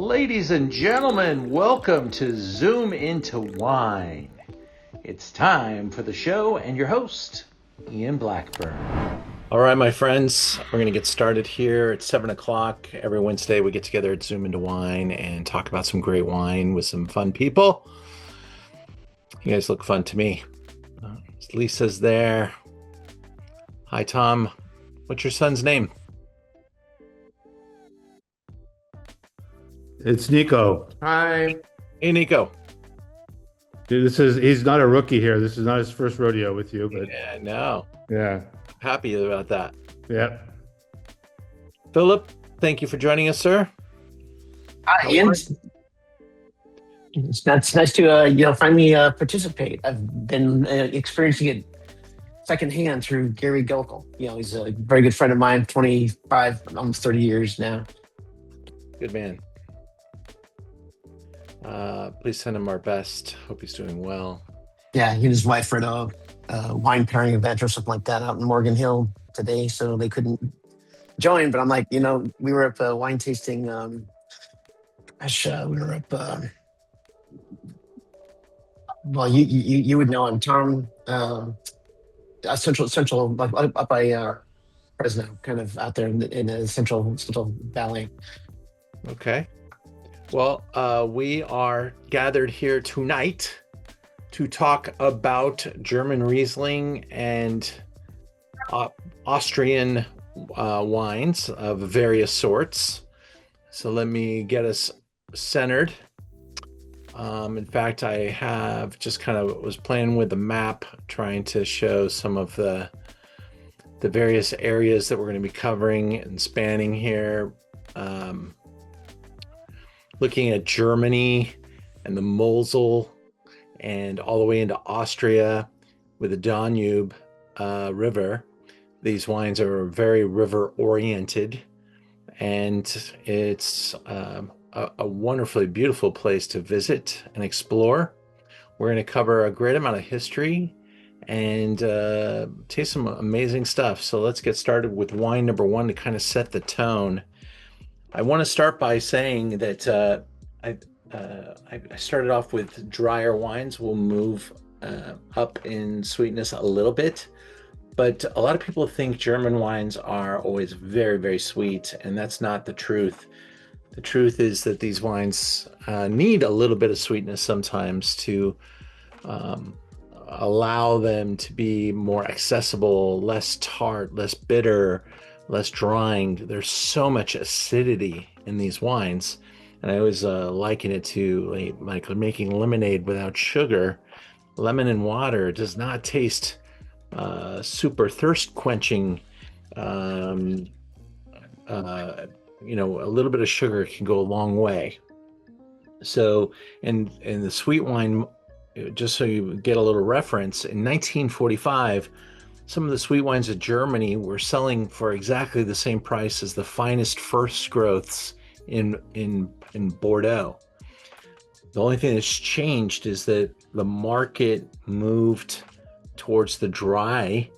Ladies and gentlemen, welcome to Zoom into Wine. It's time for the show and your host, Ian Blackburn. All right, my friends, we're going to get started here at 7 o'clock. Every Wednesday, we get together at Zoom into Wine and talk about some great wine with some fun people. You guys look fun to me. Lisa's there. Hi, Tom. What's your son's name? It's Nico. Hi. Hey, Nico. Dude, he's not a rookie here. This is not his first rodeo with you, but Yeah, no. yeah. Happy about that. Yeah. Philip, thank you for joining us, sir. Hi, Ian. It's nice to finally participate. I've been experiencing it secondhand through Gary Gilkel. He's a very good friend of mine, 25, almost 30 years now. Good man. Please send him our best. Hope he's doing well. Yeah, he and his wife were at a wine pairing event or something like that out in Morgan Hill today, so they couldn't join. But I'm like, we were up wine tasting. We were up. Well, you would know him, Tom. Central, like up by Fresno, kind of out there in the central valley. Okay. Well, we are gathered here tonight to talk about German Riesling and Austrian wines of various sorts. So let me get us centered. In fact, I have just kind of was playing with the map, trying to show some of the various areas that we're going to be covering and spanning here. Looking at Germany and the Mosel and all the way into Austria with the Danube River. These wines are very river oriented, and it's a wonderfully beautiful place to visit and explore. We're going to cover a great amount of history and taste some amazing stuff. So let's get started with wine number one to kind of set the tone. I want to start by saying that I started off with drier wines. We'll move up in sweetness a little bit, but a lot of people think German wines are always very, very sweet, and that's not the truth. The truth is that these wines need a little bit of sweetness sometimes to allow them to be more accessible, less tart, less bitter, less drying. There's so much acidity in these wines, and I always liken it to like making lemonade without sugar. Lemon and water does not taste super thirst quenching. A little bit of sugar can go a long way. So in the sweet wine, just so you get a little reference, in 1945 some of the sweet wines of Germany were selling for exactly the same price as the finest first growths in Bordeaux. The only thing that's changed is that the market moved towards the dry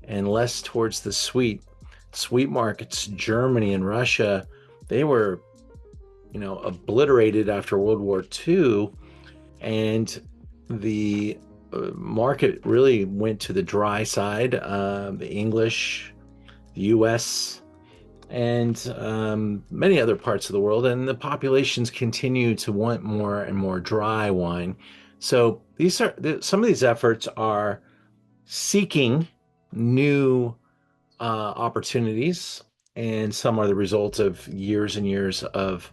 and less towards the sweet. Sweet markets, Germany and Russia, they were, obliterated after World War II, and the market really went to the dry side. The English, the U.S., and many other parts of the world, and the populations continue to want more and more dry wine. So some of these efforts are seeking new opportunities, and some are the result of years and years of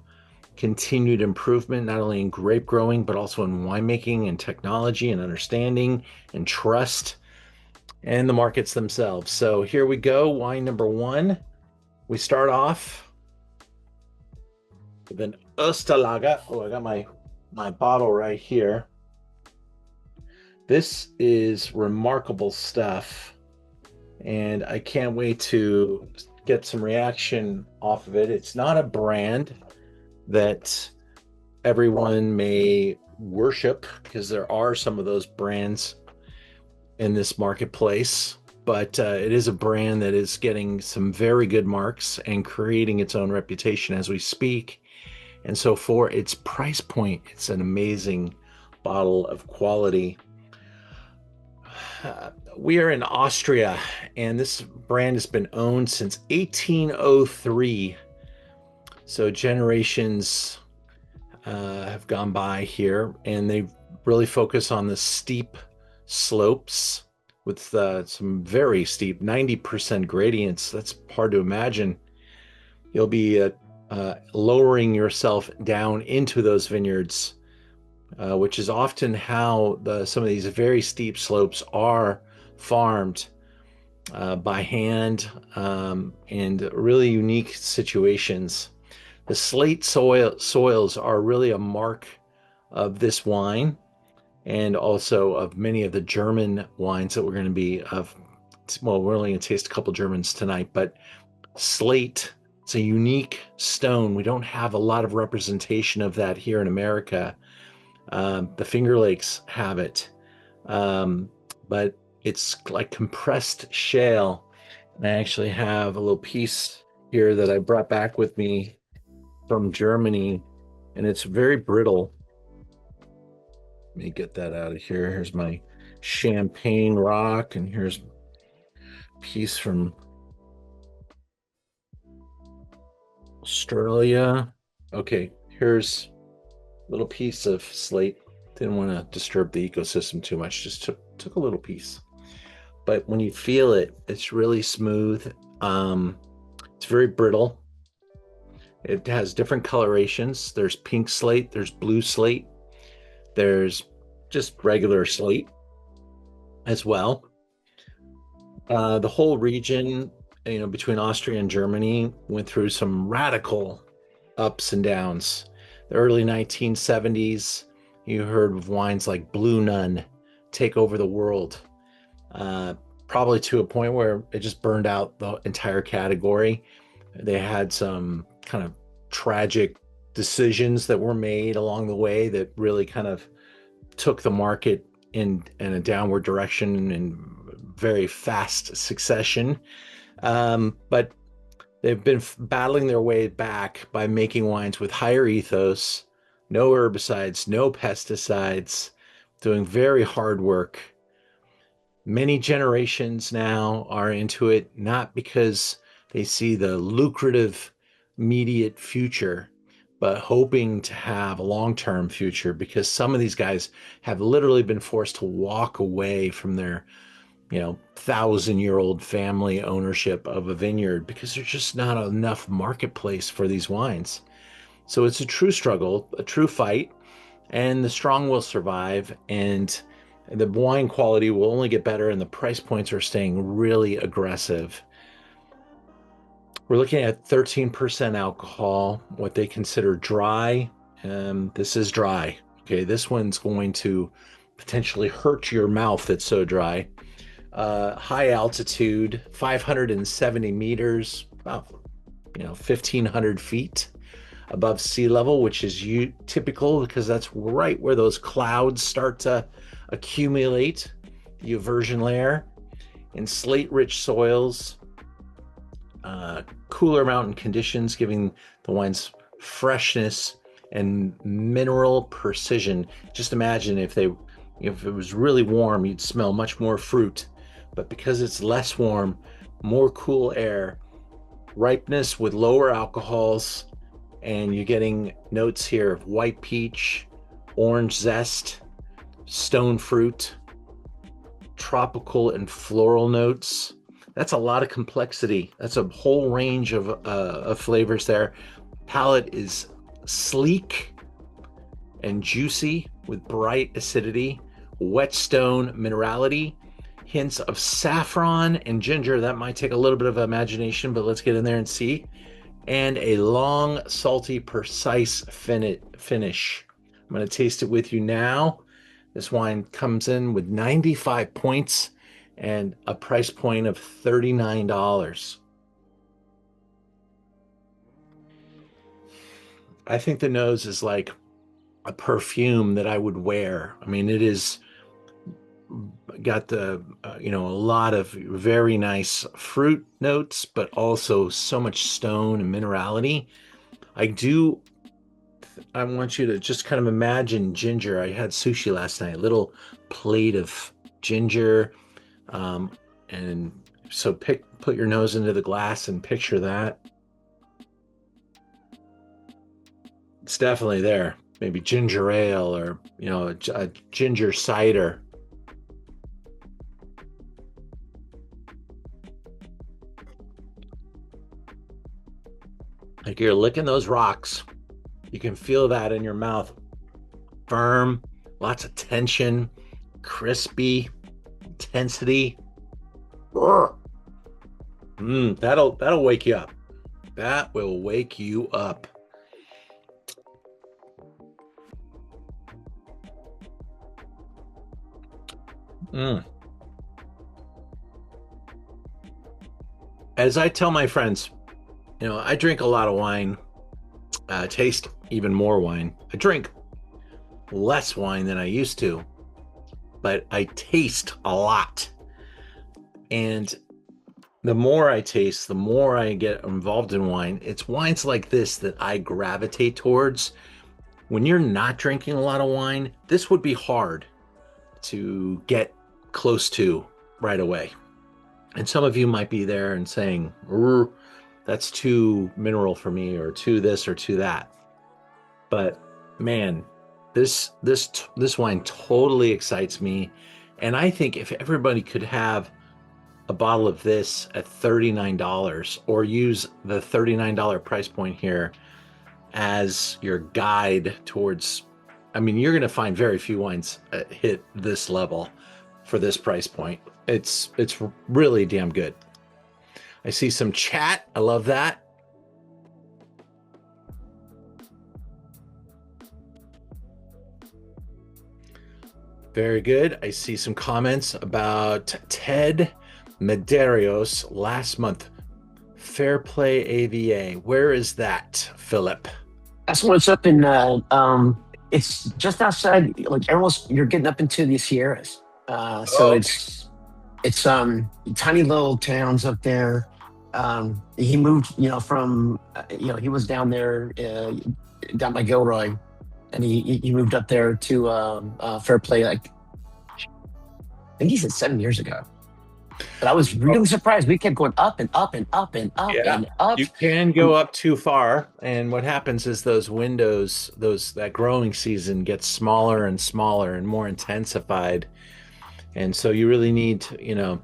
continued improvement, not only in grape growing, but also in winemaking and technology and understanding and trust and the markets themselves. So here we go. Wine number one. We start off with an Erse Lage. Oh, I got my bottle right here. This is remarkable stuff, and I can't wait to get some reaction off of it. It's not a brand that everyone may worship, because there are some of those brands in this marketplace, but it is a brand that is getting some very good marks and creating its own reputation as we speak. And so for its price point, it's an amazing bottle of quality. We are in Austria, and this brand has been owned since 1803. So generations have gone by here, and they really focus on the steep slopes with some very steep 90% gradients. That's hard to imagine. You'll be lowering yourself down into those vineyards, which is often how some of these very steep slopes are farmed by hand in really unique situations. The slate soils are really a mark of this wine and also of many of the German wines that we're going to be of. Well, we're only going to taste a couple Germans tonight, but slate, it's a unique stone. We don't have a lot of representation of that here in America. The Finger Lakes have it, but it's like compressed shale. And I actually have a little piece here that I brought back with me from Germany, and it's very brittle. Let me get that out of here. Here's my champagne rock, and here's a piece from Australia. Okay, here's a little piece of slate. Didn't want to disturb the ecosystem too much, just took a little piece. But when you feel it, it's really smooth. It's very brittle. It has different colorations. There's pink slate, there's blue slate, there's just regular slate as well. The whole region, between Austria and Germany went through some radical ups and downs. The early 1970s, you heard of wines like Blue Nun take over the world, probably to a point where it just burned out the entire category. They had some kind of tragic decisions that were made along the way that really kind of took the market in a downward direction in very fast succession. But they've been battling their way back by making wines with higher ethos, no herbicides, no pesticides, doing very hard work. Many generations now are into it, not because they see the lucrative immediate future, but hoping to have a long-term future, because some of these guys have literally been forced to walk away from their 1,000-year-old family ownership of a vineyard because there's just not enough marketplace for these wines. So it's a true struggle, a true fight, and the strong will survive, and the wine quality will only get better, and the price points are staying really aggressive. We're looking at 13% alcohol, what they consider dry. This is dry. Okay, this one's going to potentially hurt your mouth. It's so dry. High altitude, 570 meters, about 1,500 feet above sea level, which is typical because that's right where those clouds start to accumulate, the eversion layer. In slate-rich soils, cooler mountain conditions, giving the wines freshness and mineral precision. Just imagine if it was really warm, you'd smell much more fruit. But because it's less warm, more cool air, ripeness with lower alcohols, and you're getting notes here of white peach, orange zest, stone fruit, tropical and floral notes. That's a lot of complexity. That's a whole range of flavors there. Palate is sleek and juicy with bright acidity, whetstone minerality, hints of saffron and ginger. That might take a little bit of imagination, but let's get in there and see. And a long, salty, precise finish. I'm going to taste it with you now. This wine comes in with 95 points and a price point of $39. I think the nose is like a perfume that I would wear. I mean, it is got a lot of very nice fruit notes, but also so much stone and minerality. I do I want you to just kind of imagine ginger. I had sushi last night, a little plate of ginger. And so put your nose into the glass and picture that. It's definitely there. Maybe ginger ale or, a ginger cider. Like you're licking those rocks. You can feel that in your mouth. Firm, lots of tension, crispy, intensity. That'll wake you up. That will wake you up. As I tell my friends, I drink a lot of wine, taste even more wine. I drink less wine than I used to, but I taste a lot. And the more I taste, the more I get involved in wine. It's wines like this that I gravitate towards. When you're not drinking a lot of wine, this would be hard to get close to right away. And some of you might be there and saying, that's too mineral for me, or too this or too that. But man, this wine totally excites me. And I think if everybody could have a bottle of this at $39, or use the $39 price point here as your guide towards, you're going to find very few wines hit this level for this price point. It's really damn good. I see some chat. I love that. Very good. I see some comments about Ted Medeiros last month. Fair Play AVA. Where is that, Philip? That's what's up in. It's just outside. Like almost, you're getting up into the Sierras. So it's tiny little towns up there. He moved, from he was down there, down by Gilroy, and he moved up there to Fair Play. Like I think he said 7 years ago. But I was really surprised. We kept going up and up and up and up and up. You can go up too far, and what happens is those windows, that growing season gets smaller and smaller and more intensified, and so you really need to,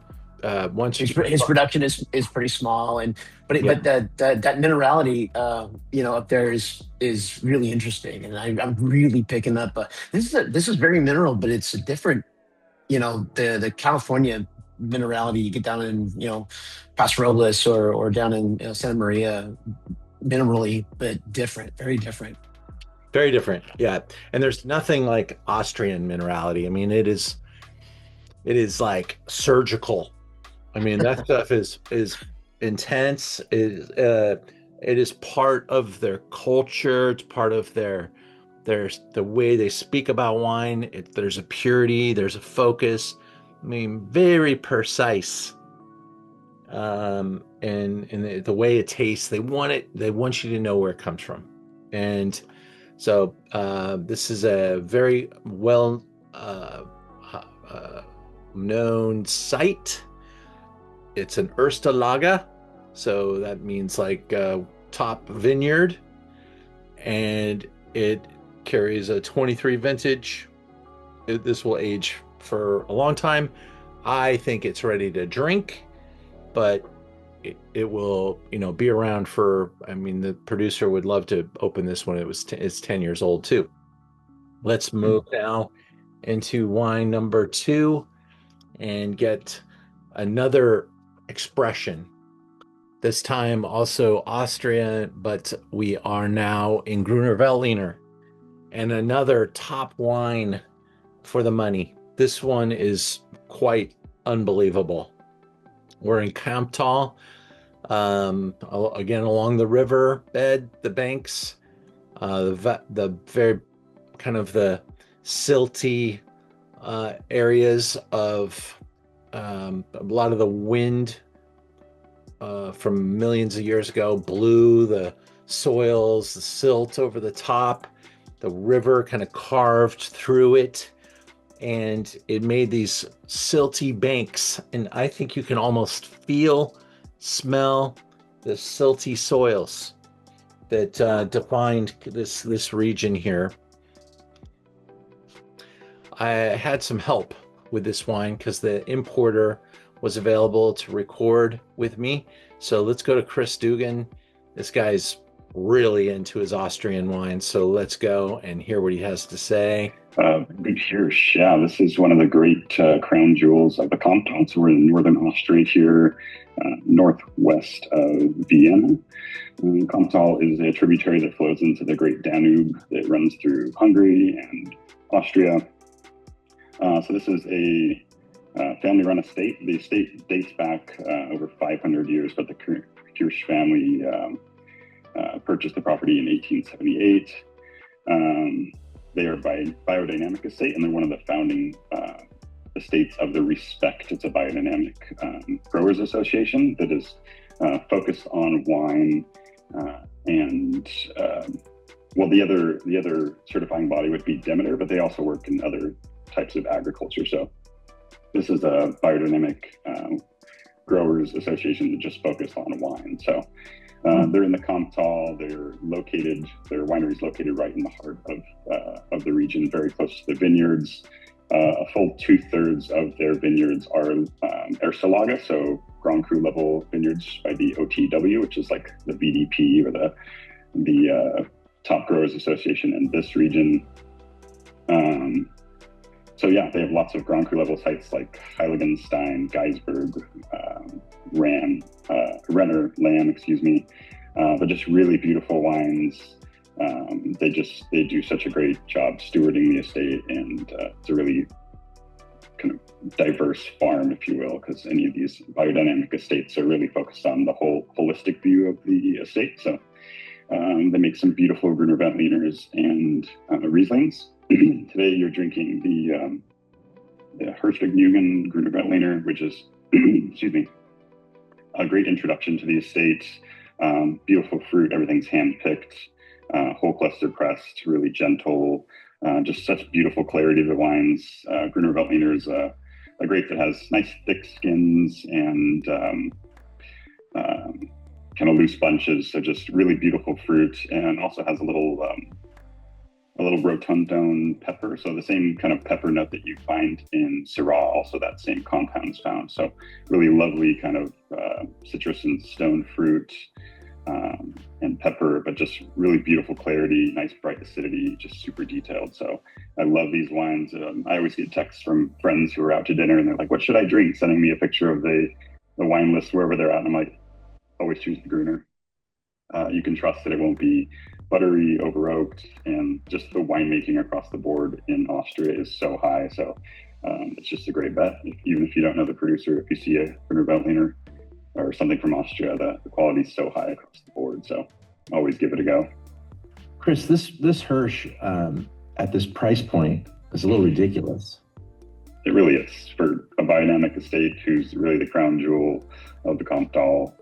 once his production is pretty small, but that minerality, up there is really interesting, and I'm really picking up. This is very mineral, but it's a different, the California minerality you get down in Paso Robles or down in Santa Maria, minerally, but different, very different. Very different, yeah. And there's nothing like Austrian minerality. It is like surgical. That stuff is intense. It is part of their culture. It's part of the way they speak about wine. There's a purity. There's a focus. Very precise. And the way it tastes, they want you to know where it comes from. And so this is a very well known site. It's an Erse Lage, so that means like top vineyard, and it carries a 23 vintage. This will age for a long time. I think it's ready to drink, but it will be around for, the producer would love to open this when it's 10 years old too. Let's move now into wine number 2 and get another expression. This time also Austria, but we are now in Grüner Veltliner, and another top wine for the money. This one is quite unbelievable. We're in Kamptal, again along the river bed, the banks, the very kind of the silty areas of a lot of the wind from millions of years ago blew the soils, the silt over the top. the river kind of carved through it, and it made these silty banks. And I think you can almost smell the silty soils that defined this region here. I had some help with this wine because the importer was available to record with me. So let's go to Chris Dugan. This guy's really into his Austrian wine. So let's go and hear what he has to say. Good Hirsch. Yeah, this is one of the great crown jewels of the Kamptal. So we're in northern Austria here, northwest of Vienna. Kamptal is a tributary that flows into the great Danube that runs through Hungary and Austria. So this is a family-run estate. The estate dates back over 500 years, but the Hirsch family purchased the property in 1878. They are by biodynamic estate, and they're one of the founding estates of the Respect. It's a biodynamic growers association that is focused on wine and the other certifying body would be Demeter, but they also work in other types of agriculture. So this is a biodynamic growers association that just focused on wine. So they're in the Kamptal. Their winery is located right in the heart of the region, very close to the vineyards. A full 2/3 of their vineyards are Erse Lage, so Grand Cru level vineyards by the OTW, which is like the VDP or the top growers association in this region. So yeah, they have lots of Grand Cru level sites like Heiligenstein, Geisberg, Renner, Lamb, but just really beautiful wines. They do such a great job stewarding the estate, and it's a really kind of diverse farm, if you will, because any of these biodynamic estates are really focused on the whole holistic view of the estate. So they make some beautiful Grüner Veltliners and Rieslings. Today you're drinking the Hirschvergnügen Grüner Veltliner, which is, a great introduction to the estate. Beautiful fruit, everything's hand-picked, whole cluster pressed, really gentle, just such beautiful clarity to the wines. Grüner Veltliner is a grape that has nice thick skins and kind of loose bunches, so just really beautiful fruit, and also has a little rotundone pepper, so the same kind of pepper note that you find in Syrah, also that same compound is found. So really lovely kind of citrus and stone fruit and pepper, but just really beautiful clarity, nice bright acidity, just super detailed. So I love these wines. I always get texts from friends who are out to dinner and they're like, what should I drink? Sending me a picture of the wine list wherever they're at. And I'm like, always choose the Grüner. You can trust that it won't be buttery, over oaked, and just the winemaking across the board in Austria is so high. So it's just a great bet. Even if you don't know the producer, if you see a Grüner Veltliner or something from Austria, the quality is so high across the board. So always give it a go. Chris, this Hirsch at this price point is a little ridiculous. It really is for a biodynamic estate who's really the crown jewel of the Kamptal.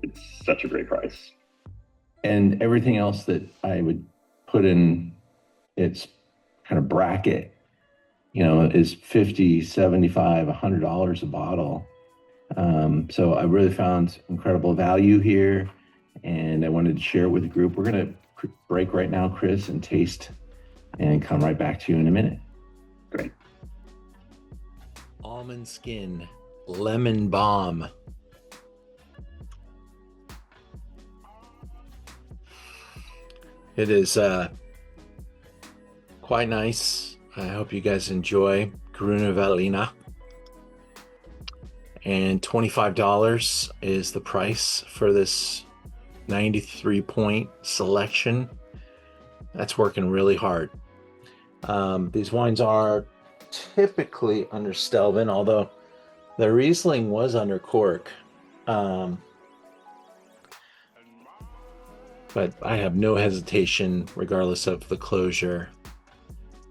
It's such a great price. And everything else that I would put in its kind of bracket, is $50, $75, $100 a bottle. So I really found incredible value here, and I wanted to share it with the group. We're going to break right now, Chris, and taste, and come right back to you in a minute. Great. Almond skin, lemon balm. It is quite nice. I hope you guys enjoy Grüner Veltliner. And $25 is the price for this 93-point selection. That's working really hard. These wines are typically under Stelvin, although the Riesling was under cork. But I have no hesitation, regardless of the closure,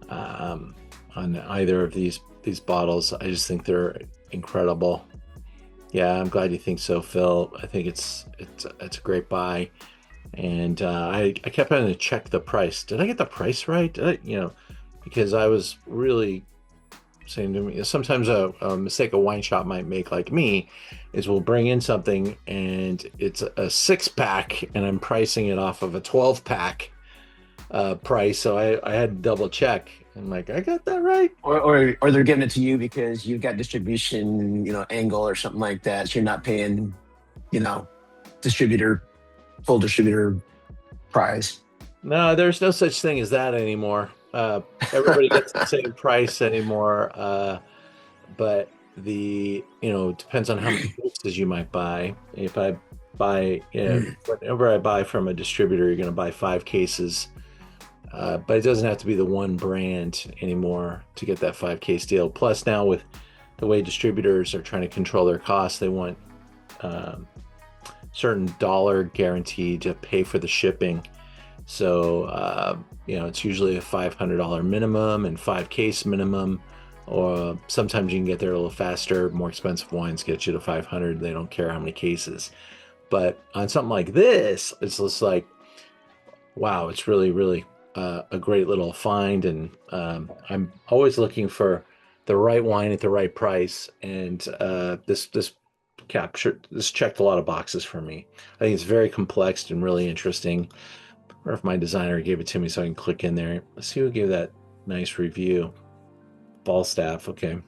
on either of these bottles. I just think they're incredible. Yeah, I'm glad you think so, Phil. I think it's a great buy. And I kept having to check the price. Did I get the price right? Because I was really saying to me, sometimes a mistake a wine shop might make, like me, is we'll bring in something and it's a 6-pack and I'm pricing it off of a 12-pack price. So I had to double check. I'm like, I got that right. Or they're giving it to you because you've got distribution, angle or something like that. So you're not paying, distributor, full distributor price. No, there's no such thing as that anymore. Everybody gets the same price anymore. But it depends on how many cases you might buy. If I buy, whenever I buy from a distributor, you're going to buy 5 cases. But it doesn't have to be the one brand anymore to get that 5-case deal. Plus, now with the way distributors are trying to control their costs, they want certain dollar guarantee to pay for the shipping. So, it's usually a $500 minimum and 5-case minimum, or sometimes you can get there a little faster. More expensive wines get you to 500. They don't care how many cases. But on something like this, it's just like, wow, it's really, really a great little find. And I'm always looking for the right wine at the right price. And this checked a lot of boxes for me. I think it's very complex and really interesting. Or if my designer gave it to me so I can click in there. Let's see who gave that nice review. Falstaff, okay.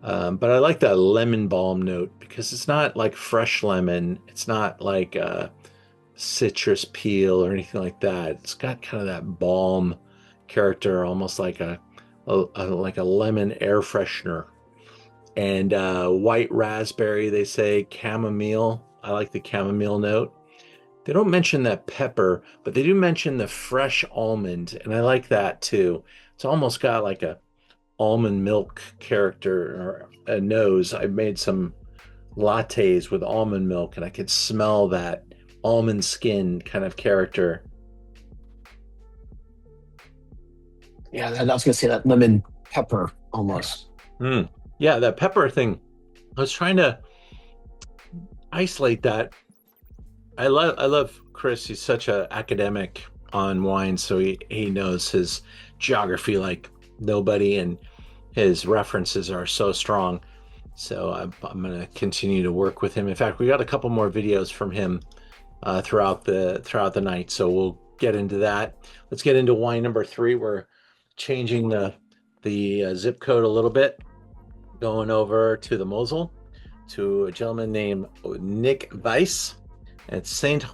But I like that lemon balm note because it's not like fresh lemon. It's not like citrus peel or anything like that. It's got kind of that balm character, almost like a lemon air freshener. And white raspberry, they say, chamomile. I like the chamomile note. They don't mention that pepper, but they do mention the fresh almond, and I like that too. It's almost got like a almond milk character or a nose. I made some lattes with almond milk, and I could smell that almond skin kind of character. Yeah, I was gonna say that lemon pepper almost. Yeah, that pepper thing. I was trying to isolate that. I love Chris. He's such an academic on wine, so he knows his geography like nobody, and his references are so strong. So I'm going to continue to work with him. In fact, we got a couple more videos from him throughout the night, so we'll get into that. Let's get into wine number 3. We're changing the zip code a little bit, going over to the Mosel to a gentleman named Nick Weis at St.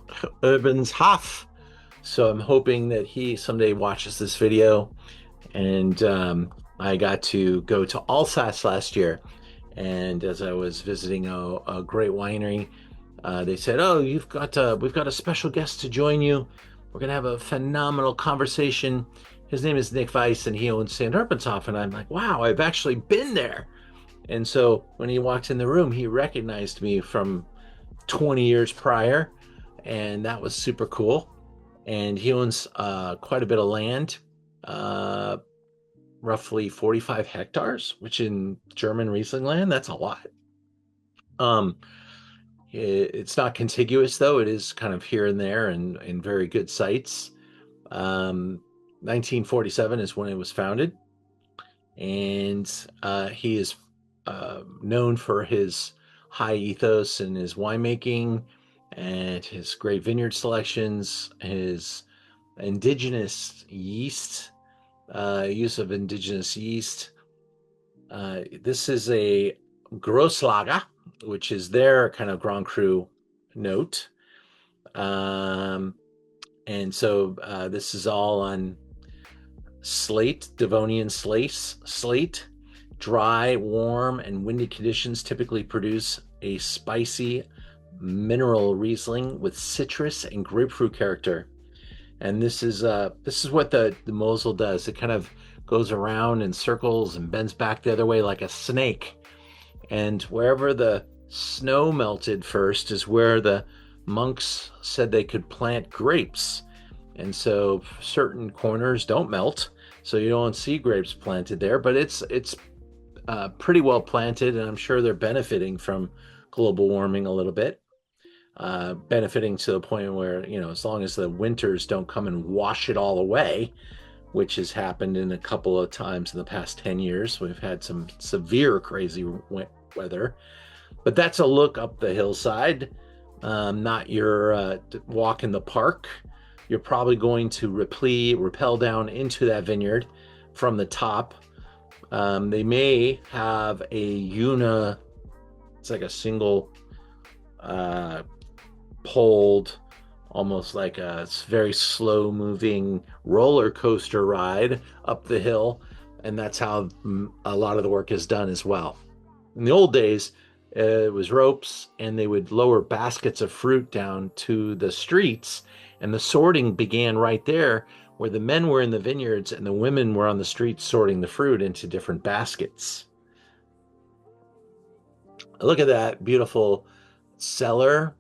Urbans-Hof. So I'm hoping that he someday watches this video. And I got to go to Alsace last year. And as I was visiting a great winery, they said, "Oh, we've got a special guest to join you. We're going to have a phenomenal conversation. His name is Nick Weis, and he owns St. Urbans-Hof." And I'm like, wow, I've actually been there. And so when he walked in the room, he recognized me from 20 years prior, and that was super cool. And he owns quite a bit of land, roughly 45 hectares, which in German Riesling land, that's a lot. It's not contiguous, though. It is kind of here and there and in very good sites. 1947 is when it was founded, and he is known for his high ethos in his winemaking and his great vineyard selections, his indigenous yeast, use of indigenous yeast. This is a Grosslage, which is their kind of Grand Cru note. And so this is all on slate, Devonian slate. Dry, warm, and windy conditions typically produce a spicy mineral Riesling with citrus and grapefruit character. And this is what the Mosel does. It kind of goes around in circles and bends back the other way like a snake. And wherever the snow melted first is where the monks said they could plant grapes. And so certain corners don't melt, so you don't see grapes planted there, but it's pretty well planted, and I'm sure they're benefiting from global warming a little bit. benefiting to the point where, as long as the winters don't come and wash it all away, which has happened in a couple of times in the past 10 years. We've had some severe crazy weather, but that's a look up the hillside, not your walk in the park. You're probably going to rappel down into that vineyard from the top. They may have it's like a single poled, almost like a very slow moving roller coaster ride up the hill. And that's how a lot of the work is done as well. In the old days, it was ropes, and they would lower baskets of fruit down to the streets, and the sorting began right there, where the men were in the vineyards and the women were on the streets sorting the fruit into different baskets. Look at that beautiful cellar.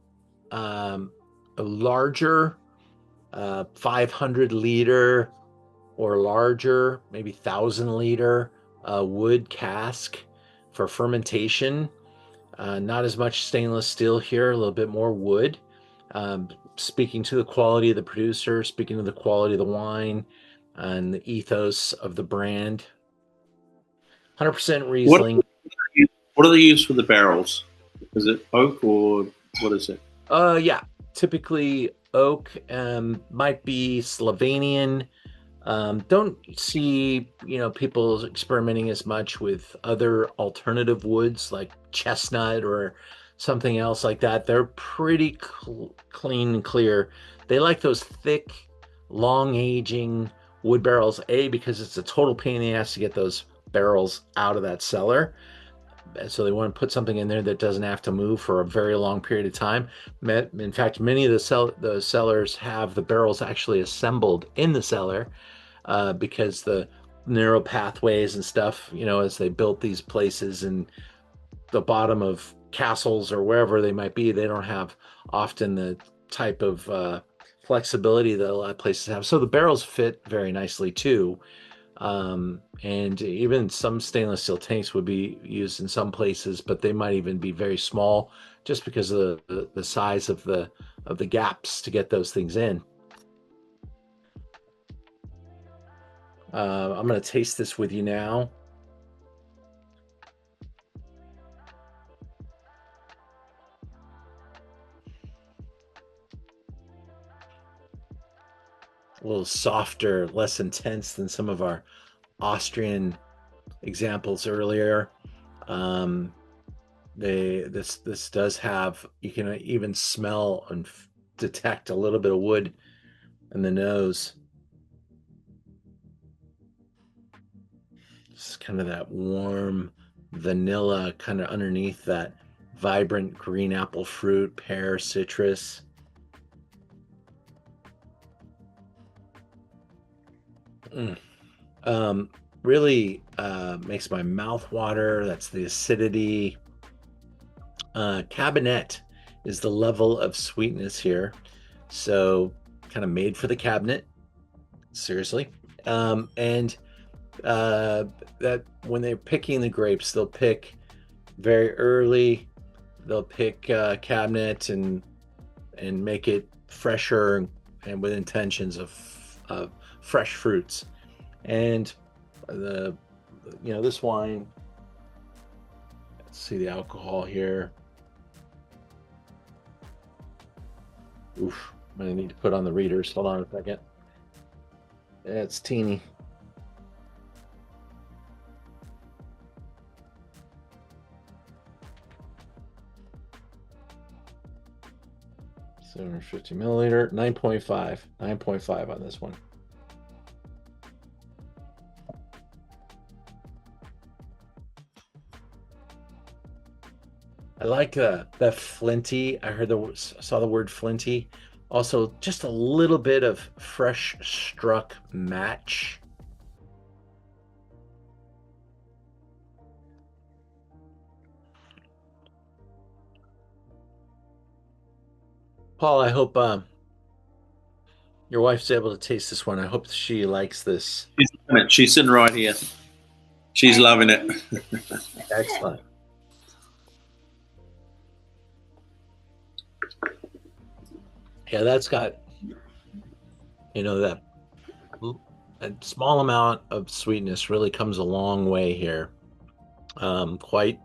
A larger 500-liter or larger, maybe 1,000-liter wood cask for fermentation. Not as much stainless steel here, a little bit more wood. Speaking to the quality of the producer, speaking to the quality of the wine and the ethos of the brand. 100% Riesling. What do they use for the barrels? Is it oak or what is it? Yeah, typically oak, might be Slovenian. Don't see, people experimenting as much with other alternative woods like chestnut or something else like that. They're pretty clean and clear. They like those thick, long aging wood barrels, because it's a total pain in the ass to get those barrels out of that cellar. So they want to put something in there that doesn't have to move for a very long period of time. In fact, many of the cellars have the barrels actually assembled in the cellar, because the narrow pathways and stuff, as they built these places in the bottom of castles or wherever they might be, they don't have often the type of flexibility that a lot of places have. So the barrels fit very nicely too. And even some stainless steel tanks would be used in some places, but they might even be very small just because of the size of the gaps to get those things in. I'm going to taste this with you now. A little softer, less intense than some of our Austrian examples earlier. This does have, you can even smell and detect a little bit of wood in the nose. It's kind of that warm vanilla kind of underneath that vibrant green apple fruit, pear, citrus. Really makes my mouth water. That's the acidity. Kabinett is the level of sweetness here. So kind of made for the cabinet. Seriously. And that when they're picking the grapes, they'll pick very early. They'll pick Kabinett and make it fresher and with intentions of fresh fruits. And this wine, let's see the alcohol here. Oof, I'm gonna need to put on the readers. Hold on a second. It's teeny. $750 milliliter, 9.5 on this one. I like that flinty. I saw the word flinty. Also, just a little bit of fresh struck match. Paul, I hope your wife's able to taste this one. I hope she likes this. She's sitting right here. She's loving it. Excellent. Yeah, that's got, that a small amount of sweetness really comes a long way here. Quite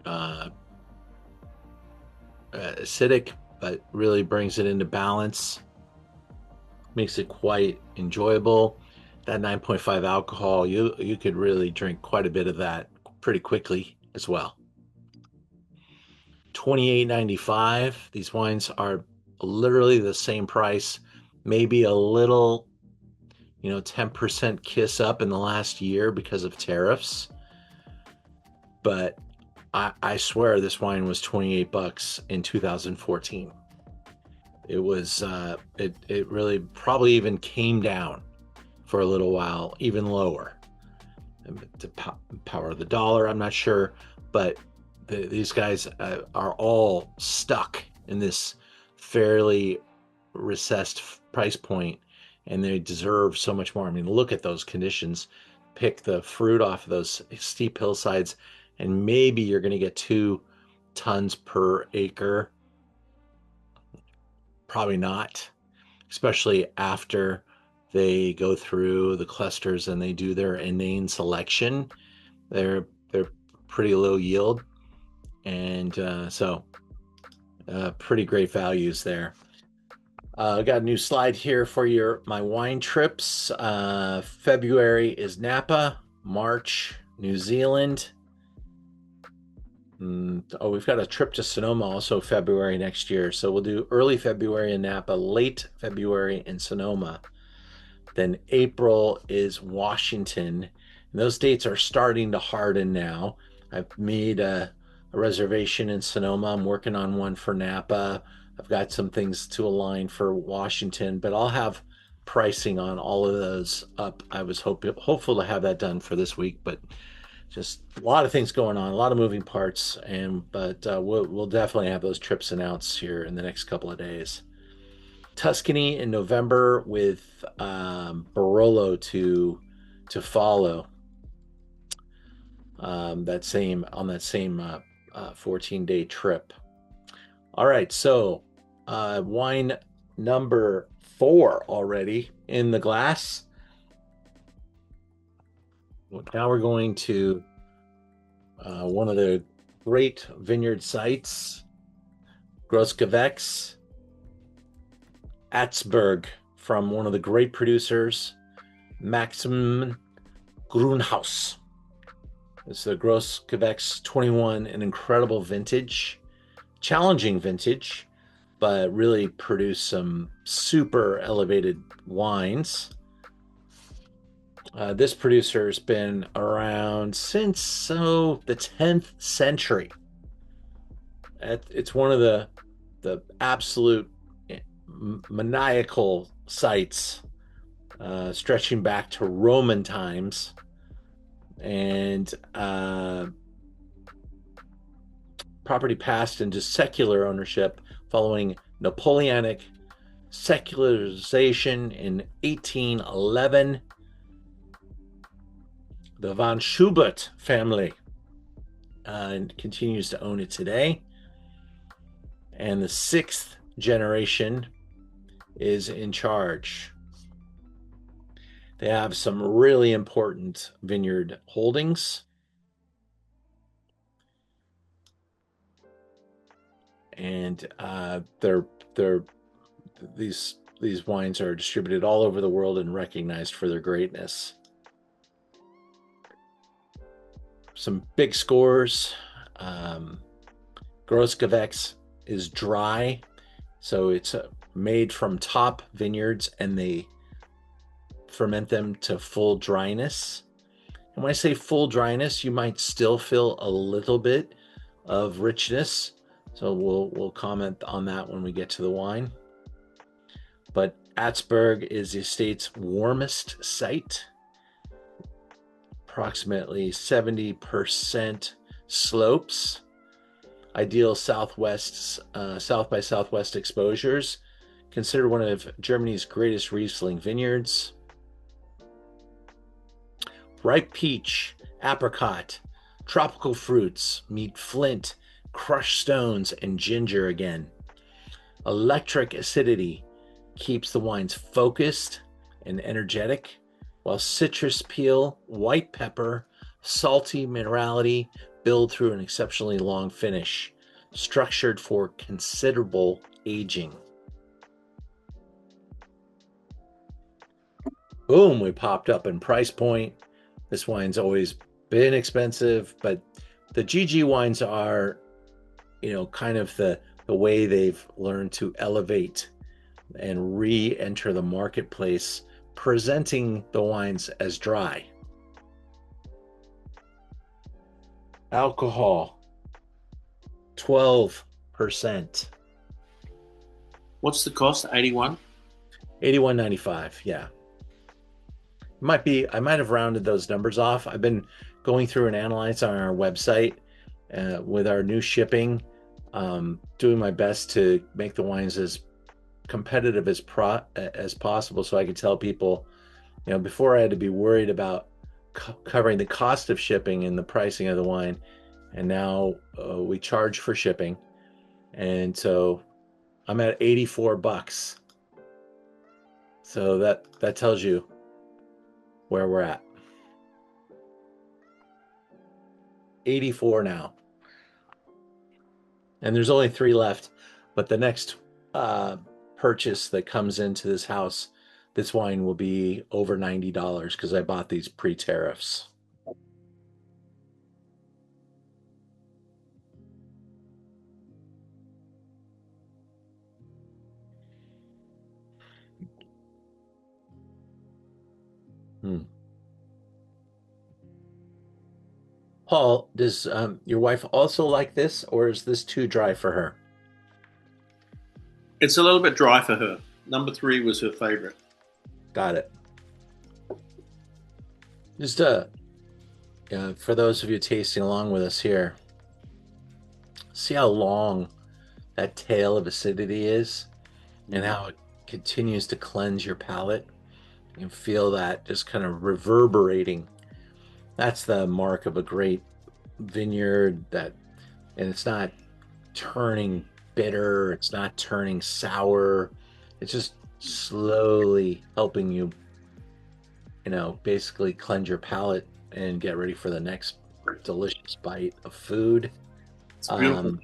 uh, acidic, but really brings it into balance. Makes it quite enjoyable. That 9.5 alcohol, you could really drink quite a bit of that pretty quickly as well. $28.95. These wines are literally the same price, maybe a little, 10% kiss up in the last year because of tariffs. But I swear this wine was $28 in 2014. It was, it really probably even came down for a little while, even lower. The power of the dollar, I'm not sure, but these guys are all stuck in this fairly recessed price point, and they deserve so much more. I mean, look at those conditions. Pick the fruit off of those steep hillsides, and maybe you're going to get 2 tons per acre. Probably not, especially after they go through the clusters and they do their inane selection. They're pretty low yield, and so pretty great values there. I got a new slide here for my wine trips. February is Napa, March New Zealand. We've got a trip to Sonoma also February next year. So we'll do early February in Napa, late February in Sonoma. Then April is Washington. And those dates are starting to harden now. I've made a reservation in Sonoma. I'm working on one for Napa. I've got some things to align for Washington, but I'll have pricing on all of those up. I was hopeful to have that done for this week, but just a lot of things going on, a lot of moving parts, but we'll definitely have those trips announced here in the next couple of days. Tuscany in November with Barolo to follow. On that same 14-day trip. All right, so wine number 4 already in the glass. Now we're going to one of the great vineyard sites, Gewächs, Abtsberg, from one of the great producers, Maximin Grünhaus. It's the Gewächs 21, an incredible vintage, challenging vintage, but really produced some super elevated wines. This producer has been around since the 10th century. It's one of the absolute maniacal sites, stretching back to Roman times, and property passed into secular ownership following Napoleonic secularization in 1811. The von Schubert family continues to own it today, and the 6th generation is in charge. They have some really important vineyard holdings, and these wines are distributed all over the world and recognized for their greatness. Some big scores. Gewächs is dry, so it's made from top vineyards, and they ferment them to full dryness. And when I say full dryness, you might still feel a little bit of richness. So we'll comment on that when we get to the wine. But Abtsberg is the estate's warmest site. Approximately 70% slopes. Ideal south by southwest exposures. Considered one of Germany's greatest Riesling vineyards. Ripe peach, apricot, tropical fruits meet flint, crushed stones, and ginger again. Electric acidity keeps the wines focused and energetic, while citrus peel, white pepper, salty minerality build through an exceptionally long finish, structured for considerable aging. Boom, we popped up in price point. This wine's always been expensive, but the GG wines are, kind of the way they've learned to elevate and re-enter the marketplace, presenting the wines as dry. Alcohol, 12%. What's the cost? 81? $81.95, yeah. I might have rounded those numbers off. I've been going through and analyzing on our website with our new shipping, doing my best to make the wines as competitive as possible, so I could tell people, before I had to be worried about covering the cost of shipping and the pricing of the wine, and now we charge for shipping, and so I'm at $84. So that tells you where we're at. 84 now, and there's only 3 left, but the next purchase that comes into this house, this wine will be over $90 because I bought these pre-tariffs. Paul, does your wife also like this, or is this too dry for her? It's a little bit dry for her. Number 3 was her favorite. Got it. Just for those of you tasting along with us here, see how long that tail of acidity is and how it continues to cleanse your palate. You can feel that just kind of reverberating. That's the mark of a great vineyard, and it's not turning bitter, it's not turning sour, it's just slowly helping you, basically cleanse your palate and get ready for the next delicious bite of food. It's beautiful.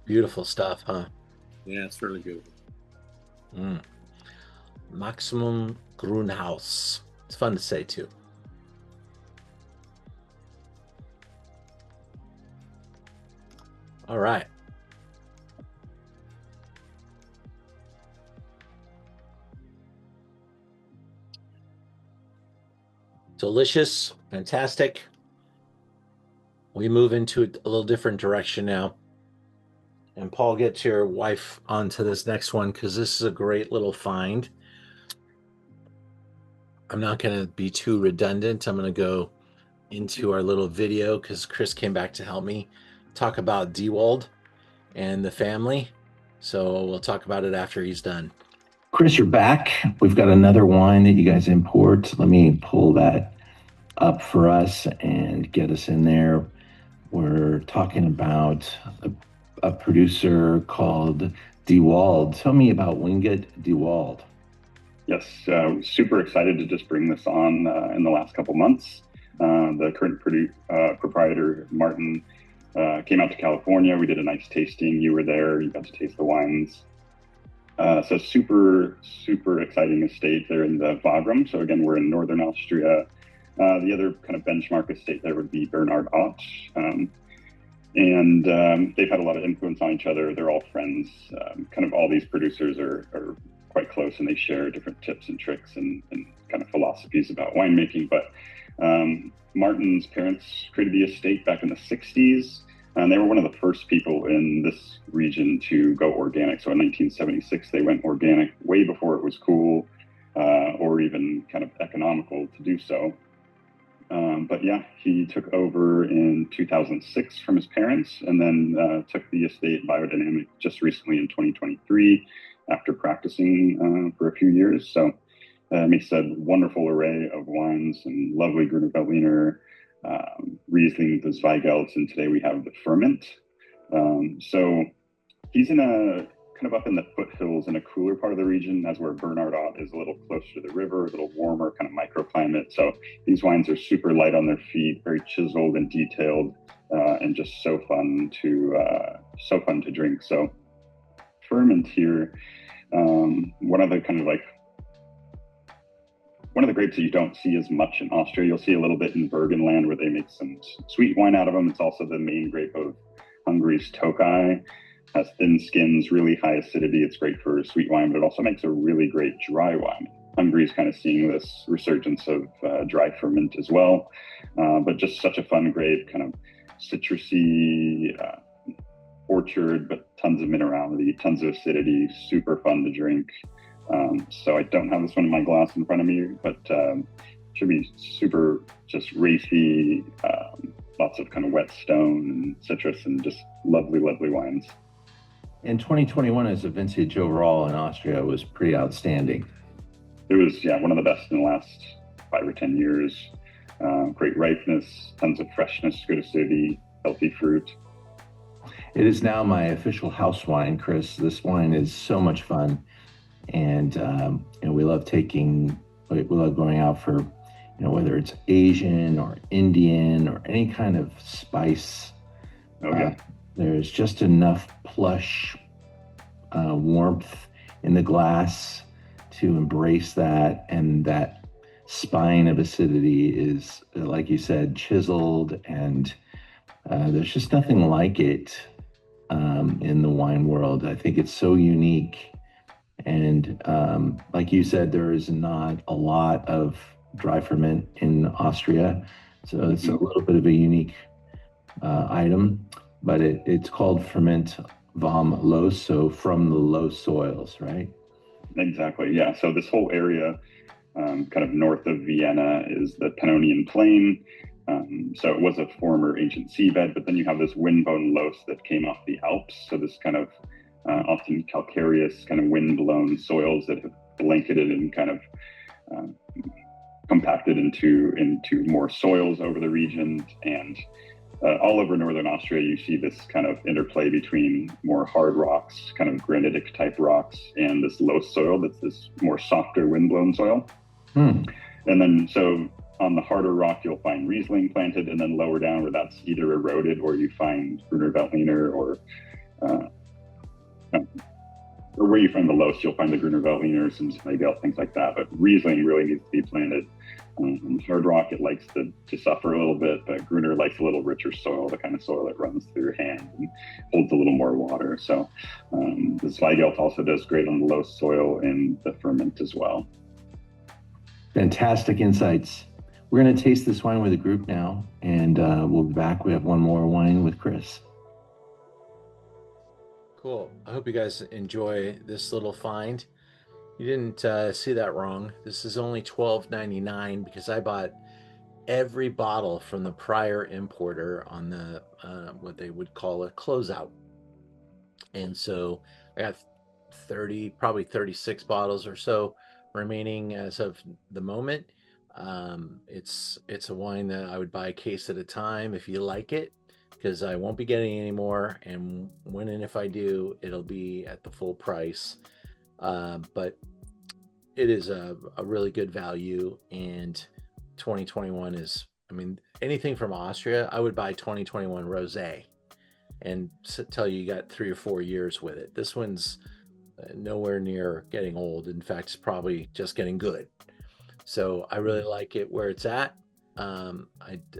Beautiful stuff, huh? Yeah, it's really good. Maximum Grünhaus. It's fun to say too. All right. Delicious, fantastic. We move into a little different direction now. And Paul, get your wife onto this next one because this is a great little find. I'm not going to be too redundant. I'm going to go into our little video because Chris came back to help me talk about Diwald and the family. So we'll talk about it after he's done. Chris, you're back. We've got another wine that you guys import. Let me pull that up for us and get us in there. We're talking about a producer called Diwald. Tell me about Weingut Diwald. Yes, super excited to just bring this on in the last couple months. The current proprietor, Martin, came out to California. We did a nice tasting. You were there. You got to taste the wines. So super, super exciting estate. They're in the Wagram. So again, we're in Northern Austria. The other kind of benchmark estate there would be Bernard Ott. And they've had a lot of influence on each other. They're all friends. Kind of all these producers are quite close, and they share different tips and tricks and kind of philosophies about winemaking. But Martin's parents created the estate back in the 60s. And they were one of the first people in this region to go organic. So in 1976, they went organic way before it was cool or even kind of economical to do so. But yeah, he took over in 2006 from his parents, and then took the estate biodynamic just recently in 2023 after practicing for a few years. So makes a wonderful array of wines and lovely Grüner Veltliner, Riesling, the Zweigelt, and today we have the Furmint. So he's in a kind of up in the foothills in a cooler part of the region. That's where Bernard is a little closer to the river, a little warmer, kind of microclimate. So these wines are super light on their feet, very chiseled and detailed, and just so fun to drink. So Furmint here, one of the grapes that you don't see as much in Austria. You'll see a little bit in Burgenland where they make some sweet wine out of them. It's also the main grape of Hungary's Tokaj. Has thin skins, really high acidity. It's great for sweet wine, but it also makes a really great dry wine. Hungary is kind of seeing this resurgence of dry Furmint as well, but just such a fun grape, kind of citrusy, orchard, but tons of minerality, tons of acidity, super fun to drink. So I don't have this one in my glass in front of me, but should be super just racy, lots of kind of wet stone and citrus and just lovely, lovely wines. In 2021 as a vintage overall in Austria was pretty outstanding. It was, one of the best in the last 5 or 10 years. Great ripeness, tons of freshness, good acidity, healthy fruit. It is now my official house wine, Chris. This wine is so much fun. And we love going out for, whether it's Asian or Indian or any kind of spice. Okay. There's just enough plush warmth in the glass to embrace that, and that spine of acidity is, like you said, chiseled, and there's just nothing like it in the wine world. I think it's so unique, and like you said, there is not a lot of dry ferment in Austria, so it's a little bit of a unique item. But it's called Ferment vom Löss, so from the low soils, right? Exactly, yeah. So this whole area, kind of north of Vienna, is the Pannonian Plain. So it was a former ancient seabed, but then you have this windblown loess that came off the Alps. So this kind of often calcareous, kind of windblown soils that have blanketed and kind of compacted into more soils over the region. And all over northern Austria, you see this kind of interplay between more hard rocks, kind of granitic type rocks, and this loess soil that's this more softer windblown soil. And then so on the harder rock, you'll find Riesling planted, and then lower down where that's either eroded or you find Grüner Veltliner, or where you find the loess, you'll find the Grüner Veltliner, some Zweigelt, things like that. But Riesling really needs to be planted. Hard rock, it likes to suffer a little bit, but Grüner likes a little richer soil, the kind of soil that runs through your hand and holds a little more water. So the Zweigelt also does great on the low soil in the Furmint as well. Fantastic insights. We're going to taste this wine with a group now, and we'll be back. We have one more wine with Chris. Cool. I hope you guys enjoy this little find. You didn't see that wrong. This is only $12.99 because I bought every bottle from the prior importer on the what they would call a closeout. And so I got 30, probably 36 bottles or so remaining as of the moment. It's a wine that I would buy a case at a time if you like it, because I won't be getting any more, and when and if I do, it'll be at the full price. But it is a really good value, and 2021 is, anything from Austria, I would buy 2021 Rosé and tell you got 3 or 4 years with it. This one's nowhere near getting old. In fact, it's probably just getting good. So I really like it where it's at.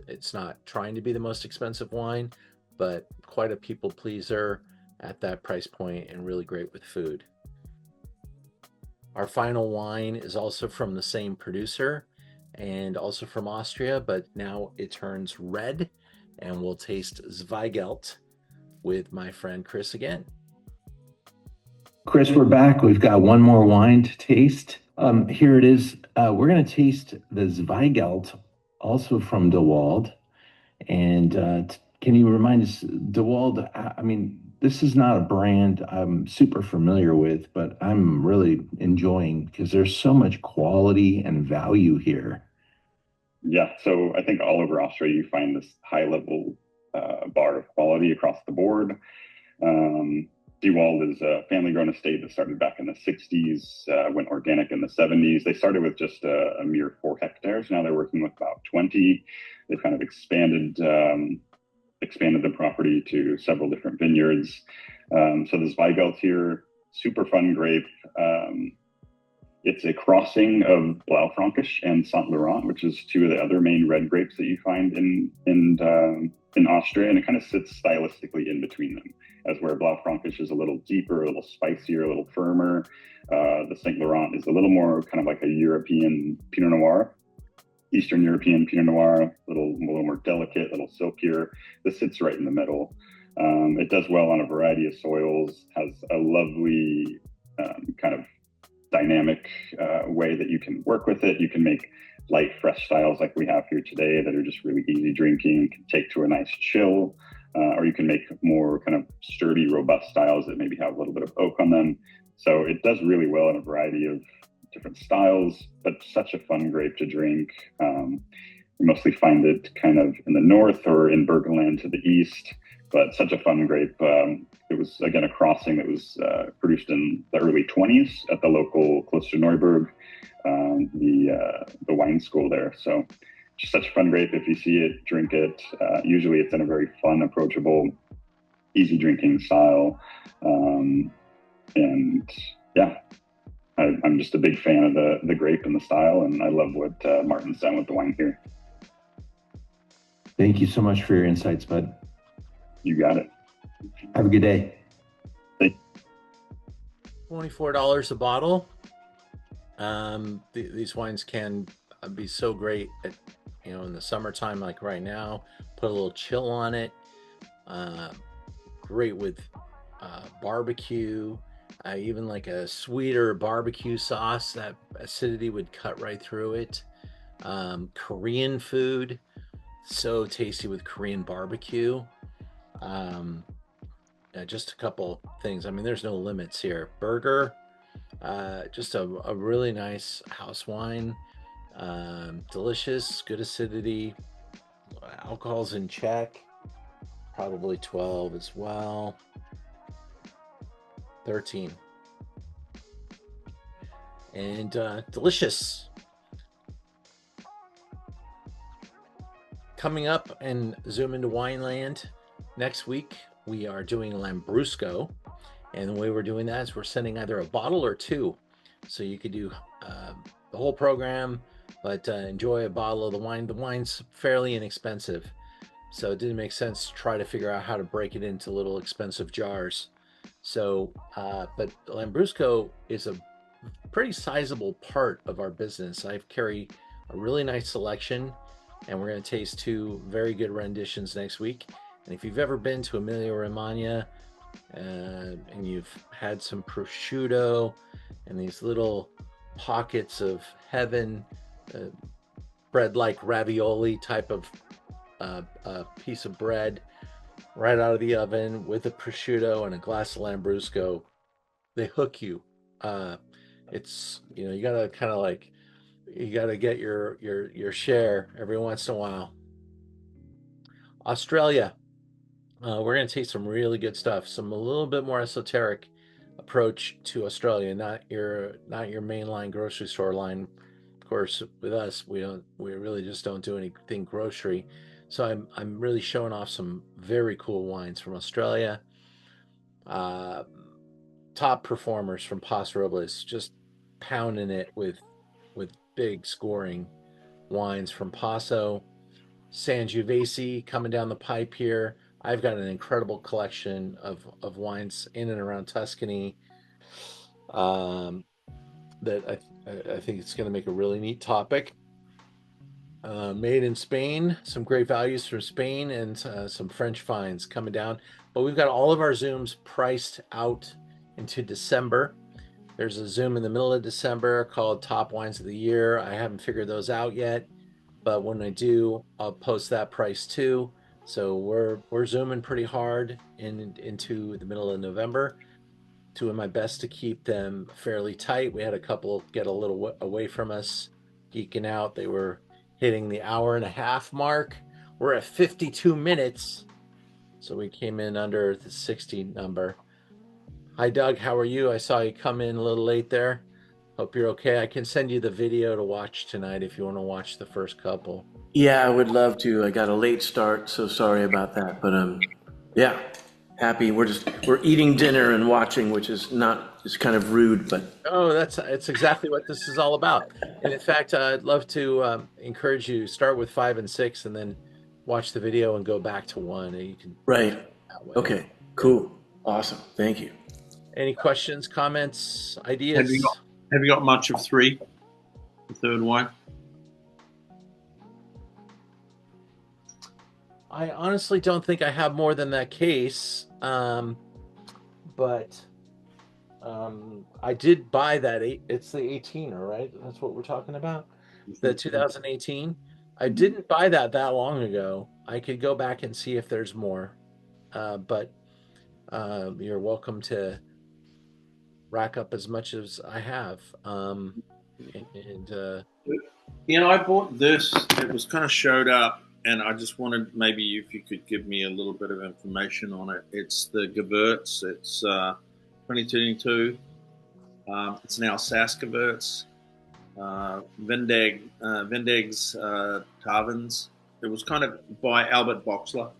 It's not trying to be the most expensive wine, but quite a people pleaser at that price point, and really great with food. Our final wine is also from the same producer and also from Austria, but now it turns red, and we'll taste Zweigelt with my friend Chris again. Chris, we're back. We've got one more wine to taste. Here it is. We're going to taste the Zweigelt, also from Diwald. And can you remind us, Diwald, this is not a brand I'm super familiar with, but I'm really enjoying because there's so much quality and value here. Yeah, so I think all over Austria, you find this high level bar of quality across the board. Diwald is a family-grown estate that started back in the 60s, went organic in the 70s. They started with just a mere 4 hectares. Now they're working with about 20. They've kind of expanded the property to several different vineyards. So the Zweigelt here, super fun grape. It's a crossing of Blaufränkisch and Saint Laurent, which is 2 of the other main red grapes that you find in Austria, and it kind of sits stylistically in between them, as where Blaufränkisch is a little deeper, a little spicier, a little firmer. The Saint Laurent is a little more kind of like a European Pinot Noir, Eastern European Pinot Noir, a little more delicate, a little silkier. This sits right in the middle. It does well on a variety of soils, has a lovely kind of dynamic way that you can work with it. You can make light, fresh styles like we have here today that are just really easy drinking, can take to a nice chill, or you can make more kind of sturdy, robust styles that maybe have a little bit of oak on them. So it does really well in a variety of different styles, but such a fun grape to drink. We mostly find it kind of in the north or in Burgenland to the east, but such a fun grape. It was, again, a crossing that was produced in the early 20s at the local, close to Neuburg, the wine school there. So just such a fun grape. If you see it, drink it. Usually it's in a very fun, approachable, easy drinking style. And yeah, I'm just a big fan of the grape and the style, and I love what Martin's done with the wine here. Thank you so much for your insights, bud. You got it. Have a good day. $24 a bottle. These wines can be so great at, in the summertime, like right now. Put a little chill on it. Great with barbecue. Even like a sweeter barbecue sauce, that acidity would cut right through it. Korean food, so tasty with Korean barbecue. Just a couple things. I mean, there's no limits here. Burger, just a really nice house wine. Delicious, good acidity. Alcohol's in check. Probably 12 as well. 13. And delicious. Coming up and zoom into Wineland next week, we are doing Lambrusco, and the way we're doing that is we're sending either a bottle or 2, so you could do the whole program, but enjoy a bottle of the wine. The wine's fairly inexpensive, so it didn't make sense to try to figure out how to break it into little expensive jars. So, but Lambrusco is a pretty sizable part of our business. I carry a really nice selection, and we're going to taste 2 very good renditions next week. And if you've ever been to Emilia-Romagna and you've had some prosciutto and these little pockets of heaven, bread like ravioli type of piece of bread right out of the oven with a prosciutto and a glass of Lambrusco, they hook you. It's, you gotta kind of like, you gotta get your share every once in a while. Australia. We're going to taste some really good stuff, a little bit more esoteric approach to Australia, not your mainline grocery store line. Of course, with us, we really just don't do anything grocery. So I'm really showing off some very cool wines from Australia. Top performers from Paso Robles, just pounding it with big scoring wines from Paso. Sangiovese coming down the pipe here. I've got an incredible collection of wines in and around Tuscany that I think it's going to make a really neat topic. Made in Spain, some great values from Spain, and some French finds coming down. But we've got all of our Zooms priced out into December. There's a Zoom in the middle of December called Top Wines of the Year. I haven't figured those out yet, but when I do, I'll post that price too. So we're zooming pretty hard into the middle of November, doing my best to keep them fairly tight. We had a couple get a little away from us, geeking out. They were hitting the 1.5 hour mark. We're at 52 minutes, so we came in under the 60 number. Hi, Doug. How are you? I saw you come in a little late there. Hope you're okay. I can send you the video to watch tonight if you want to watch the first couple. Yeah, I would love to. I got a late start, so sorry about that. But yeah, happy. We're eating dinner and watching, which is not it's kind of rude, but Oh, it's exactly what this is all about. And in fact, I'd love to encourage you start with 5 and 6, and then watch the video and go back to 1. And you can right. that way. Okay, cool, awesome. Thank you. Any questions, comments, Have ideas? you got much of 3, the third wine? I honestly don't think I have more than that case, but I did buy that. It's the 18er, right? That's what we're talking about. The 2018. I didn't buy that long ago. I could go back and see if there's more, but you're welcome to rack up as much as I have. I bought this. It was kind of showed up, and I just wanted maybe if you could give me a little bit of information on it. It's the Gewächs. It's 2022. It's an Alsace Gewächs. Vendegs Tavens. It was kind of by Albert Boxler.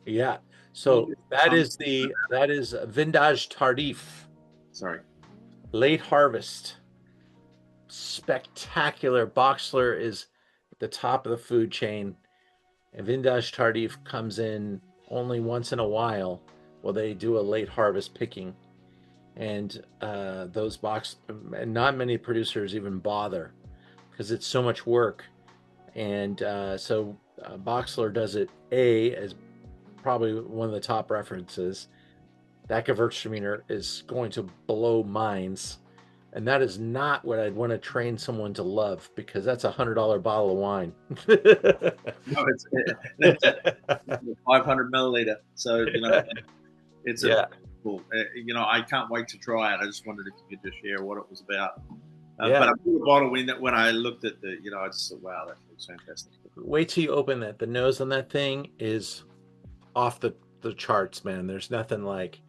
Yeah. So that is Vintage Tardif. Sorry. Late harvest. Spectacular. Boxler is at the top of the food chain. And Vintage Tardif comes in only once in a while. Well, they do a late harvest picking. And those and not many producers even bother because it's so much work. And so Boxler does it as probably one of the top references. That Gewürztraminer is going to blow minds. And that is not what I'd want to train someone to love, because that's $100 bottle of wine. No, it's 500 milliliter. So, it's cool. I can't wait to try it. I just wondered if you could just share what it was about. But I bought a bottle when I looked at the, I just thought, wow, that looks fantastic. Wait till you open that. The nose on that thing is off the charts, man. There's nothing like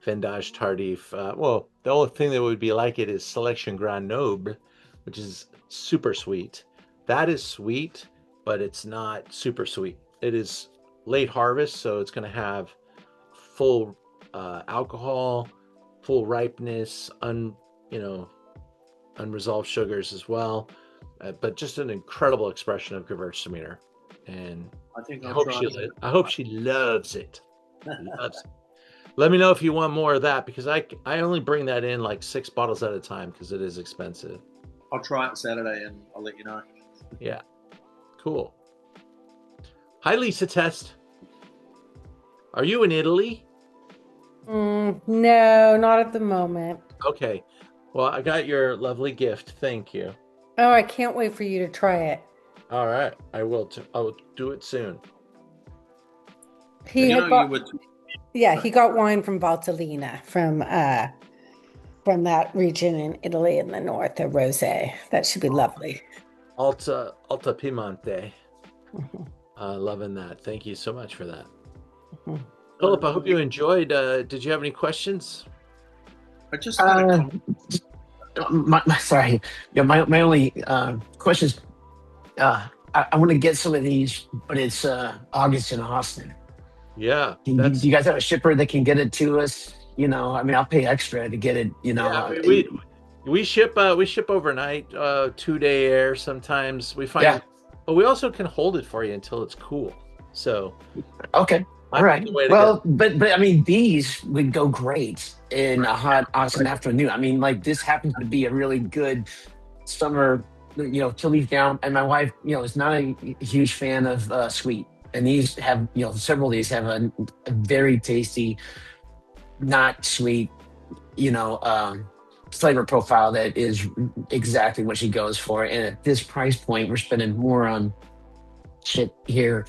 Vintage Tardif. Well, the only thing that would be like it is Selection Grand Noble, which is super sweet. That is sweet, but it's not super sweet. It is late harvest, so it's going to have full alcohol, full ripeness, unresolved sugars as well, but just an incredible expression of Gewürztraminer. And I hope she loves it. Loves it. Let me know if you want more of that, because I only bring that in like 6 bottles at a time because it is expensive. I'll try it Saturday and I'll let you know. Yeah. Cool. Hi, Lisa Test. Are you in Italy? No, not at the moment. Okay. Well, I got your lovely gift. Thank you. Oh, I can't wait for you to try it. All right. I will do it soon. He got wine from Veltliner, from that region in Italy in the north, a rosé. That should be lovely. Alta Piemonte. Loving that. Thank you so much for that. Philip, I hope you enjoyed. Did you have any questions? I just sorry. Yeah, my only question is, I want to get some of these, but it's August in Austin. Yeah. Do you guys have a shipper that can get it to us? I'll pay extra to get it. Yeah, we ship overnight, 2-day air sometimes. We find, but we also can hold it for you until it's cool. So okay. All right. Well, but I mean, these would go great in a hot Austin afternoon. This happens to be a really good summer, to leave down. And my wife, is not a huge fan of sweet. And these have, several of these have a very tasty, not sweet, flavor profile that is exactly what she goes for. And at this price point, we're spending more on shit here,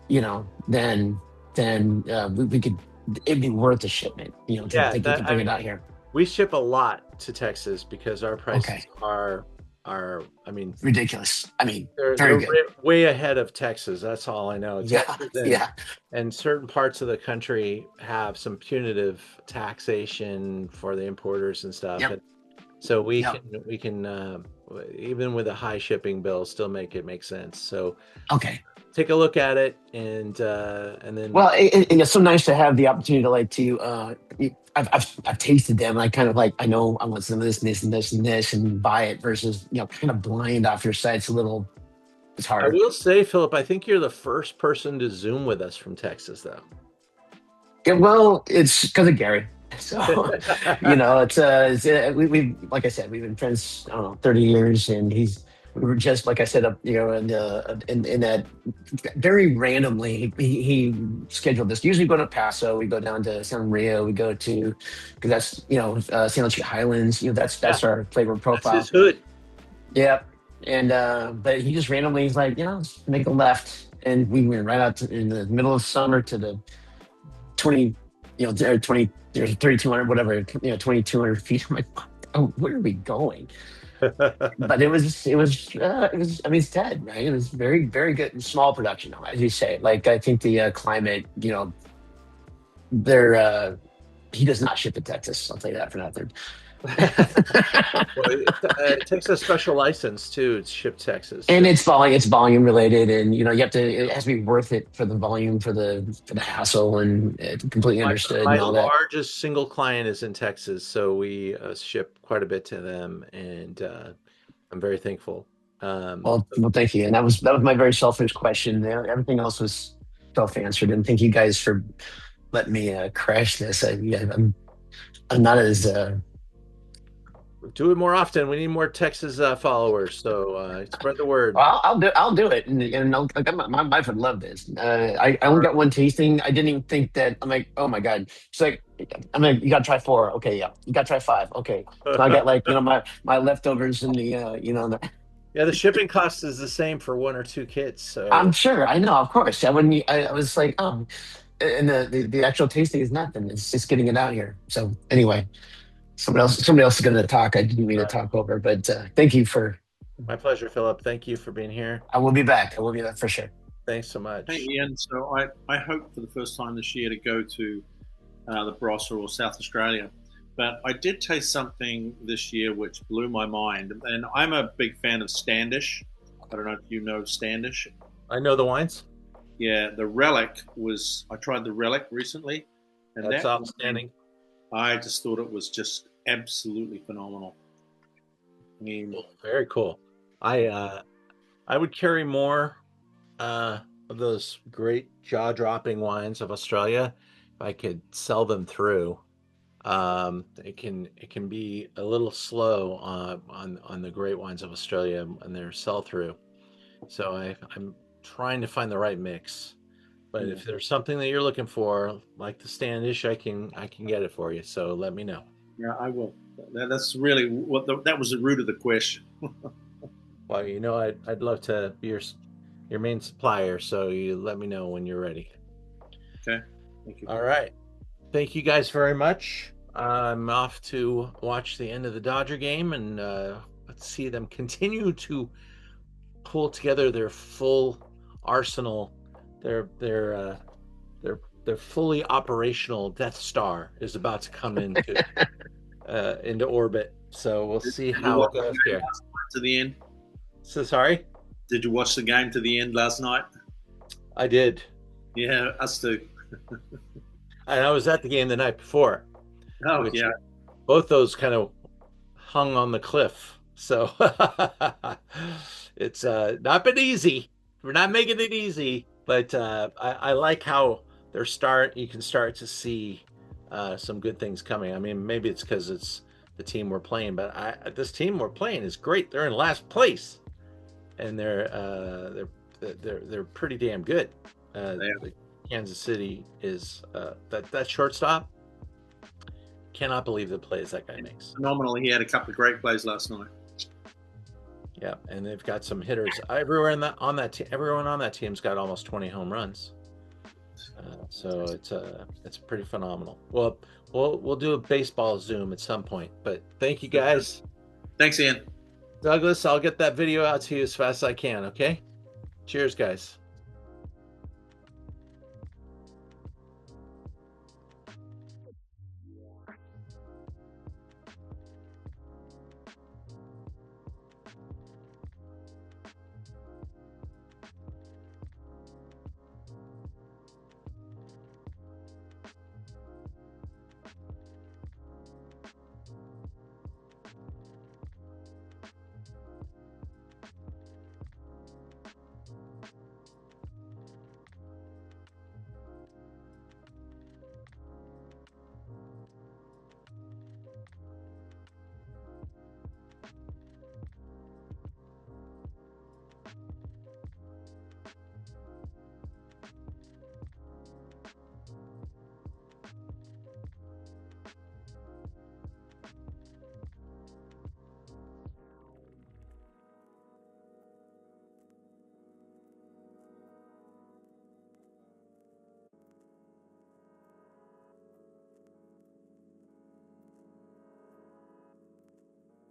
than we could. It'd be worth the shipment, to bring it out here. We ship a lot to Texas because our prices are I mean, ridiculous. I mean, they're very good. way ahead of Texas. That's all I know. Yeah, Texas and, yeah. and certain parts of the country have some punitive taxation for the importers and stuff. Yep. And so we Yep. can even with a high shipping bill still make it make sense. So Okay. take a look at it and then Well, it's so nice to have the opportunity I've tasted them. And I kind of I know I want some of this and this and this and this and buy it versus kind of blind off your site. It's I hard. will say, Philip, I think you're the first person to Zoom with us from Texas, though. Yeah, well, it's because of Gary. So we like I said, we've been friends 30 years, and we were just like I said up in that very randomly he scheduled this. Usually we go to Paso, we go down to San Rio, we go to because that's San Lucia Highlands. That's our flavor profile. That's his hood. Yeah, and but he just randomly he's like let's make a left, and we went right out in the middle of summer to the 20 3,200 whatever 2,200 feet. I'm like, oh, where are we going? But it was I mean, it's Ted, right? It was very, very good small production, as you say. Like, I think the climate, they're he does not ship to Texas. I'll tell you that for nothing. Well, it takes a special license too. It's shipped Texas, and it's volume related, and you have to. It has to be worth it for the volume, for the hassle, and completely understood. My and all that. largest single client is in Texas, so we ship quite a bit to them, and I'm very thankful. Well, thank you. And that was my very selfish question. Everything else was self-answered, and thank you guys for letting me crash this. I'm not as. Do it more often. We need more Texas followers, so spread the word. Well, I'll do it, and my wife would love this. I only got one tasting. I didn't even think that. I'm like, oh my god. She's like, I'm like, you got to try 4. Okay, yeah. You got to try 5. Okay. So I got my leftovers in the Yeah, the shipping cost is the same for 1 or 2 kits. So I'm sure. I know, of course. I was like, oh, and the actual tasting is nothing. It's just getting it out here. So anyway. Somebody else is going to talk. I didn't mean to talk over, but thank you for. My pleasure, Philip. Thank you for being here. I will be back. For sure. Thanks so much. Hey, Ian. So I hope for the first time this year to go to the Barossa or South Australia. But I did taste something this year which blew my mind. And I'm a big fan of Standish. I don't know if you know Standish. I know the wines. Yeah, the Relic I tried the Relic recently. And that's outstanding. I just thought it was just absolutely phenomenal. I mean, very cool. I would carry more of those great jaw-dropping wines of Australia if I could sell them through. It can be a little slow on the great wines of Australia and their sell-through. So I'm trying to find the right mix. But if there's something that you're looking for, like the Standish, I can get it for you. So let me know. Yeah, I will. That's really that was the root of the question. Well, I'd love to be your main supplier. So you let me know when you're ready. Okay. Thank you. All right. Thank you guys very much. I'm off to watch the end of the Dodger game, and let's see them continue to pull together their full arsenal. Their fully operational Death Star is about to come into orbit. So we'll see how it goes here. To the end. So sorry. Did you watch the game to the end last night? I did. Yeah, us too. And I was at the game the night before. Oh yeah. Both those kind of hung on the cliff. So it's not been easy. We're not making it easy. But I like how you can start to see some good things coming. I mean, maybe it's because it's the team we're playing, but this team we're playing is great. They're in last place, and they're pretty damn good. Kansas City is that shortstop. Cannot believe the plays that guy makes. Phenomenal. He had a couple of great plays last night. Yeah, and they've got some hitters. Everyone on that team's got almost 20 home runs. So it's pretty phenomenal. Well, we'll do a baseball Zoom at some point. But thank you guys. Thanks, Ian. Douglas, I'll get that video out to you as fast as I can. Okay. Cheers, guys.